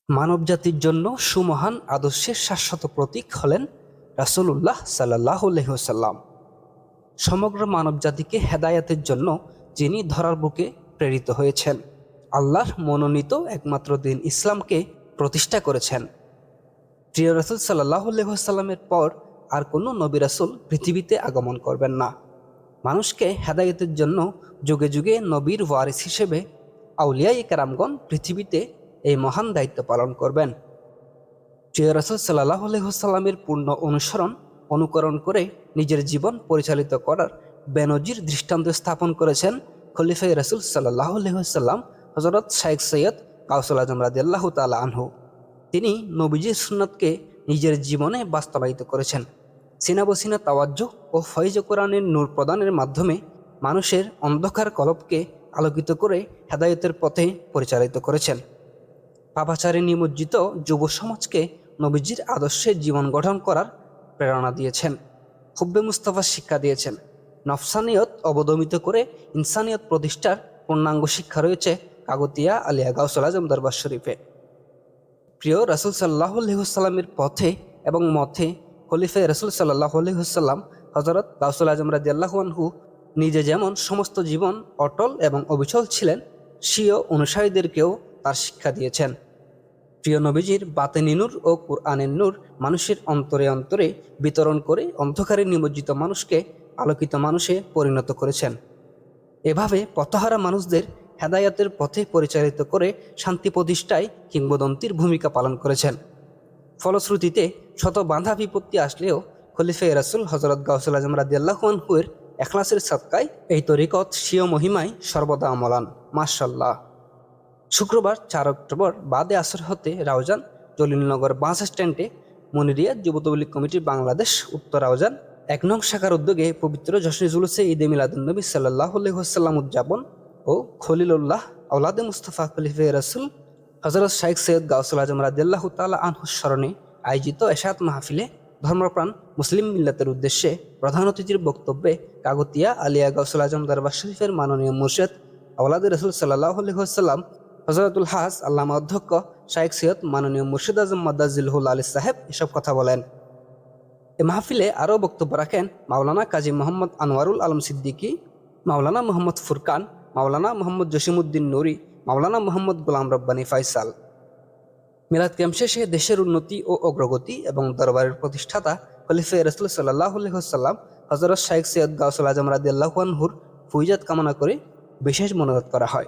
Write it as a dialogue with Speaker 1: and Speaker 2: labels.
Speaker 1: মানবজাতির জন্য সুমহান আদর্শের শাশ্বত প্রতীক হলেন রাসূলুল্লাহ সাল্লাল্লাহু আলাইহি ওয়াসাল্লাম। সমগ্র মানবজাতিকে হেদায়েতের জন্য যিনি ধরার বুকে প্রেরিত হয়েছেন, আল্লাহর মনোনীত একমাত্র দিন ইসলামকে প্রতিষ্ঠা করেছেন। প্রিয় রাসূল সাল্লাল্লাহু আলাইহি ওয়াসাল্লামের পর আর কোনো নবী রাসূল পৃথিবীতে আগমন করবেন না। মানুষকে হেদায়েতের জন্য যুগে যুগে নবীর ওয়ারিস হিসেবে আউলিয়ায়ে কেরামগণ পৃথিবীতে এই মহান দায়িত্ব পালন করবেন। প্রিয় রাসূল সাল্লাল্লাহু আলাইহি ওয়াসাল্লামের পূর্ণ অনুকরণ করে নিজের জীবন পরিচালিত করার বেনজির দৃষ্টান্ত স্থাপন করেছেন খলিফায়ে রাসূল সাল্লাল্লাহু আলাইহি ওয়াসাল্লাম হযরত শাইখ সৈয়দ গাউসুল আজম রাদিয়াল্লাহু তাআলা আনহু। তিনি নবীজির সুন্নাতকে নিজের জীবনে বাস্তবায়িত করেছেন। সিনা তাওয়াজ্জুহ ও ফয়জ কোরআনের নূর প্রদানের মাধ্যমে মানুষের অন্ধকার কলবকে আলোকিত করে হেদায়েতের পথে পরিচালিত করেছেন। পাপাচারে নিমজ্জিত যুব সমাজকে নবীজির আদর্শে জীবন গঠন করার প্রেরণা দিয়েছেন। হুব্বে মুস্তাফার শিক্ষা দিয়েছেন। নফসানিয়ত অবদমিত করে ইনসানিয়ত প্রতিষ্ঠার পূর্ণাঙ্গ শিক্ষা রয়েছে কাগতিয়া আলিয়া গাউসুল আজম দরবার শরীফে। প্রিয় রাসূল সাল্লাল্লাহু আলাইহি ওয়াসাল্লামের পথে এবং মথে খলিফায়ে রাসূল সাল্লাল্লাহু আলাইহি ওয়াসাল্লাম হযরত গাউসুল আজম রাদিয়াল্লাহু আনহু নিজে যেমন সমস্ত জীবন অটল এবং অবিচল ছিলেন, স্বীয় অনুসারীদেরকেও তার শিক্ষা দিয়েছেন। প্রিয় নবীজির বাতেনি নূর ও কুরআনের নূর মানুষের অন্তরে অন্তরে বিতরণ করে অন্ধকারে নিমজ্জিত মানুষকে আলোকিত মানুষে পরিণত করেছেন। এভাবে পথহারা মানুষদের হেদায়াতের পথে পরিচালিত করে শান্তি প্রতিষ্ঠায় কিংবদন্তির ভূমিকা পালন করেছেন। ফলশ্রুতিতে শত বাধা বিপত্তি আসলেও খলিফায়ে রাসূল হযরত গাউসুল আজম রাদিয়াল্লাহু আনহুর ইখলাসের সাদকায় এই তরিকত স্বীয় মহিমায় সর্বদা অমলান। মাশাআল্লাহ। শুক্রবার ৪ অক্টোবর বাদে আসর হতে রাউজান জলিলনগর বাস স্ট্যান্ডে মনিরিয়া যুব তবলিগ কমিটির বাংলাদেশ উত্তর রাউজান ১ নং শাখার উদ্যোগে পবিত্র জশ্নে জুলুসে ঈদে মিলাদুন্নবী সাল্লাল্লাহু আলাইহি ওয়াসাল্লাম উদযাপন ও খলিলুল্লাহ আওলাদে মুস্তাফা খলিফায়ে রাসূল হযরত শাইখ সৈয়দ গাউসুল আজম রাদিয়াল্লাহু তাআলা আনহুর স্মরণে আয়োজিত এশাত মাহফিলে ধর্মপ্রাণ মুসলিম মিল্লাতের উদ্দেশ্যে প্রধান অতিথির বক্তব্যে কাগতিয়া আলিয়া গাউসুল আজম দরবার শরীফের মাননীয় মুর্শিদ আওলাদে রাসূল সাল্লাল্লাহু আলাইহি ওয়াসাল্লাম হযরতুল হাজ আল্লামা অধ্যক্ষ শাইখ সৈয়দ মাননীয় মুর্শিদ আজম মাদ্দাজিলহুল আলী সাহেব এসব কথা বলেন। এ মাহফিলে আরও বক্তব্য রাখেন মাওলানা কাজী মোহাম্মদ আনোয়ারুল আলম সিদ্দিকী, মাওলানা মোহাম্মদ ফুরকান, মাওলানা মোহাম্মদ জসিমউদ্দিন নুরি, মাওলানা মোহাম্মদ গোলাম রব্বানী ফাইসাল। মিলাদ ক্যাম্প শেষে দেশের উন্নতি ও অগ্রগতি এবং দরবারের প্রতিষ্ঠাতা খলিফায়ে রাসূল সাল্লাল্লাহু আলাইহি ওয়াসাল্লাম হযরত শাইখ সৈয়দ গাউসুল আজম রাদিয়াল্লাহু আনহুর ফুইজাত কামনা করে বিশেষ মোনাজাত করা হয়।